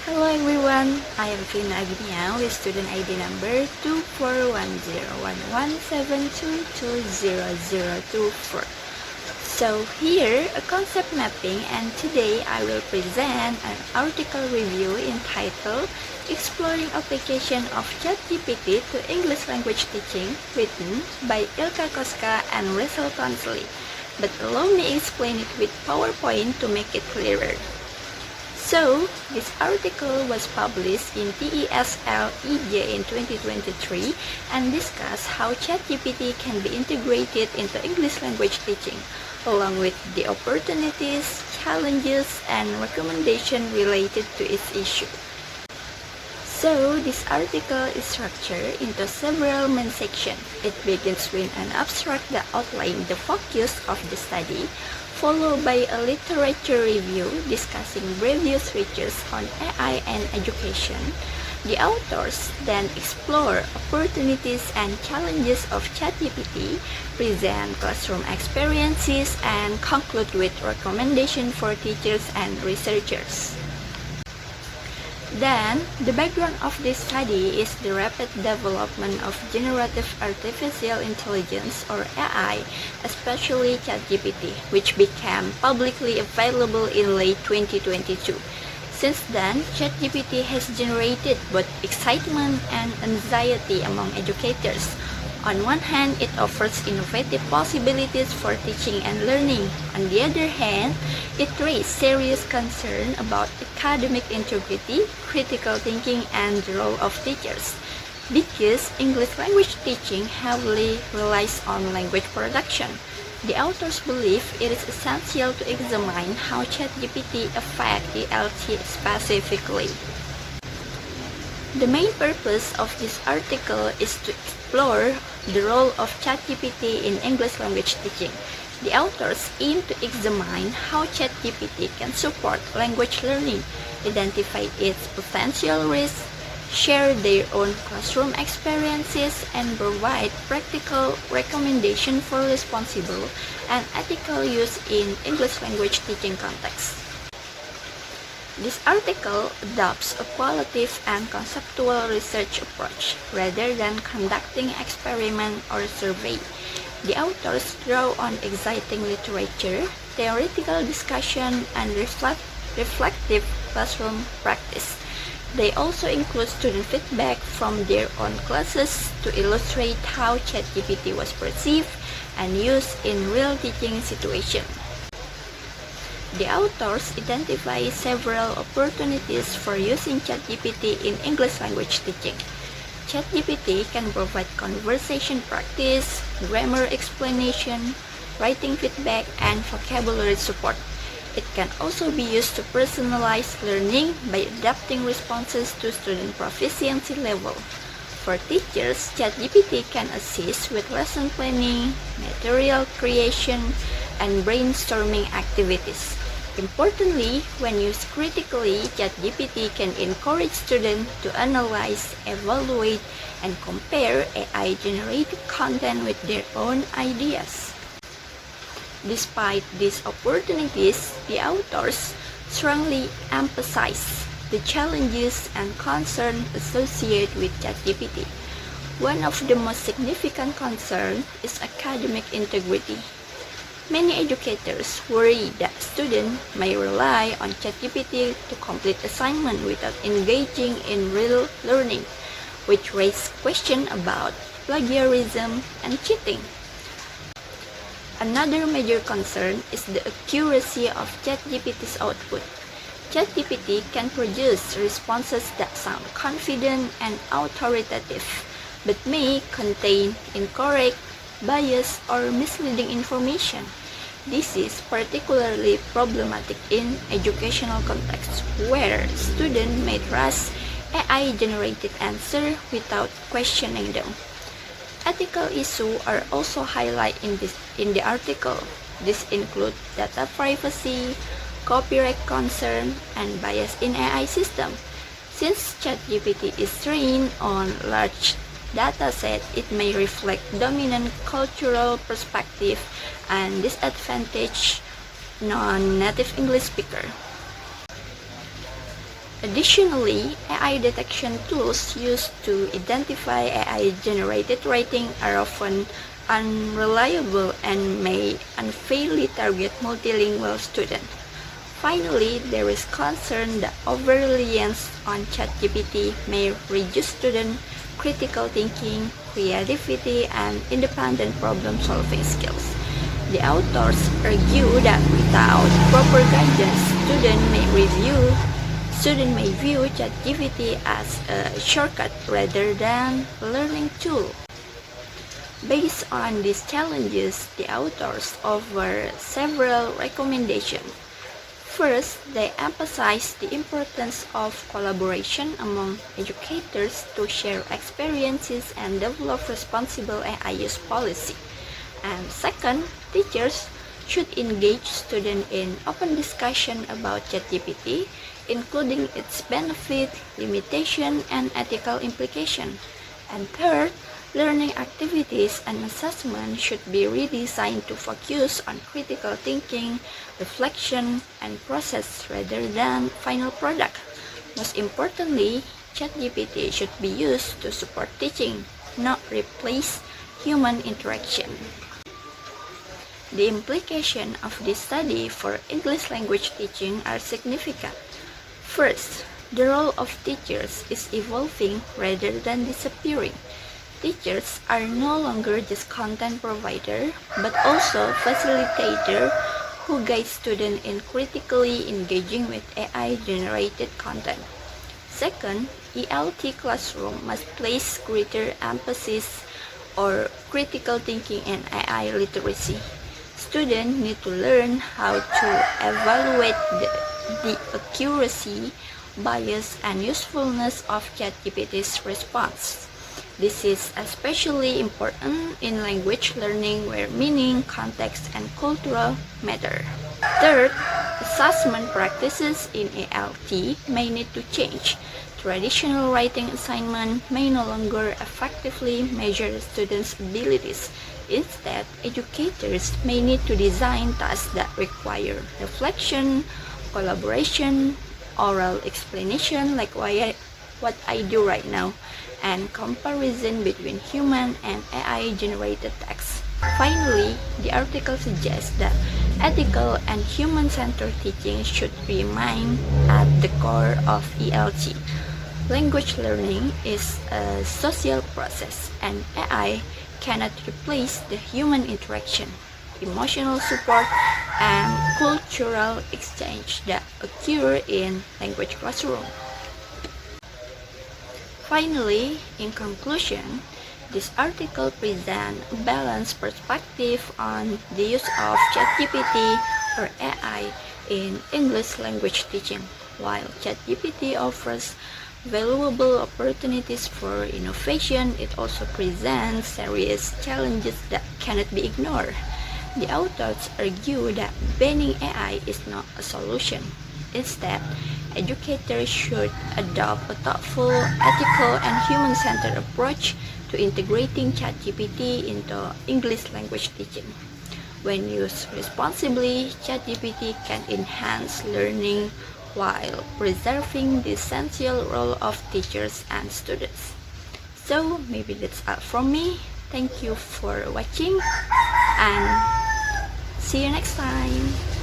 Hello everyone, I am Fina Agnia with student ID number 24101172200024. So here, a concept mapping, and today I will present an article review entitled Exploring Application of ChatGPT to English Language Teaching, written by Ilka Koska and Russell Tonsley. But allow me explain it with PowerPoint to make it clearer. So, this article was published in TESL EJ in 2023 and discuss how ChatGPT can be integrated into English language teaching, along with the opportunities, challenges, and recommendations related to its issue. So, this article is structured into several main sections. It begins with an abstract that outlines the focus of the study, followed by a literature review discussing previous research on AI and education. The authors then explore opportunities and challenges of ChatGPT, present classroom experiences, and conclude with recommendations for teachers and researchers. Then, the background of this study is the rapid development of generative artificial intelligence or AI, especially ChatGPT, which became publicly available in late 2022. Since then, ChatGPT has generated both excitement and anxiety among educators. On one hand, it offers innovative possibilities for teaching and learning. On the other hand, it raised serious concern about academic integrity, critical thinking, and the role of teachers. Because English language teaching heavily relies on language production, the authors believe it is essential to examine how ChatGPT affects ELT specifically. The main purpose of this article is to explore the role of ChatGPT in English language teaching. The authors aim to examine how ChatGPT can support language learning, identify its potential risks, share their own classroom experiences, and provide practical recommendations for responsible and ethical use in English language teaching context. This article adopts a qualitative and conceptual research approach rather than conducting experiment or survey. The authors draw on exciting literature, theoretical discussion, and reflective classroom practice. They also include student feedback from their own classes to illustrate how ChatGPT was perceived and used in real teaching situations. The authors identify several opportunities for using ChatGPT in English language teaching. ChatGPT can provide conversation practice, grammar explanation, writing feedback, and vocabulary support. It can also be used to personalize learning by adapting responses to student proficiency level. For teachers, ChatGPT can assist with lesson planning, material creation, and brainstorming activities. Importantly, when used critically, ChatGPT can encourage students to analyze, evaluate, and compare AI-generated content with their own ideas. Despite these opportunities, the authors strongly emphasize the challenges and concerns associated with ChatGPT. One of the most significant concerns is academic integrity. Many educators worry that students may rely on ChatGPT to complete assignments without engaging in real learning, which raises questions about plagiarism and cheating. Another major concern is the accuracy of ChatGPT's output. ChatGPT can produce responses that sound confident and authoritative, but may contain incorrect, biased, or misleading information. This is particularly problematic in educational contexts where students may trust AI-generated answers without questioning them. Ethical issues are also highlighted in the article. These include data privacy, copyright concern, and bias in AI systems. Since ChatGPT is trained on large dataset, it may reflect dominant cultural perspective and disadvantage non-native English speaker. Additionally, AI detection tools used to identify AI-generated writing are often unreliable and may unfairly target multilingual students. Finally, there is concern that over-reliance on ChatGPT may reduce student critical thinking, creativity, and independent problem-solving skills. The authors argue that without proper guidance, students may view ChatGPT as a shortcut rather than a learning tool. Based on these challenges, the authors offer several recommendations. First, they emphasize the importance of collaboration among educators to share experiences and develop responsible AI use policy. And second, teachers should engage students in open discussion about ChatGPT, including its benefit, limitation, and ethical implication. And third, learning activities and assessment should be redesigned to focus on critical thinking, reflection, and process rather than final product. Most importantly, ChatGPT should be used to support teaching, not replace human interaction. The implications of this study for English language teaching are significant. First, the role of teachers is evolving rather than disappearing. Teachers are no longer just content provider, but also facilitator who guide students in critically engaging with AI-generated content. Second, ELT classroom must place greater emphasis on critical thinking and AI literacy. Students need to learn how to evaluate the accuracy, bias, and usefulness of ChatGPT's response. This is especially important in language learning where meaning, context, and cultural matter. Third, assessment practices in ALT may need to change. Traditional writing assignment may no longer effectively measure students' abilities. Instead, educators may need to design tasks that require reflection, collaboration, oral explanation like what I do right now, and comparison between human and AI-generated text. Finally, the article suggests that ethical and human-centered teaching should remain at the core of ELT. Language learning is a social process, and AI cannot replace the human interaction, emotional support, and cultural exchange that occur in language classroom. Finally, in conclusion, this article presents a balanced perspective on the use of ChatGPT or AI in English language teaching. While ChatGPT offers valuable opportunities for innovation, it also presents serious challenges that cannot be ignored. The authors argue that banning AI is not a solution. Instead, educators should adopt a thoughtful, ethical, and human-centered approach to integrating ChatGPT into English language teaching. When used responsibly, ChatGPT can enhance learning while preserving the essential role of teachers and students. So maybe that's all from me. Thank you for watching and see you next time.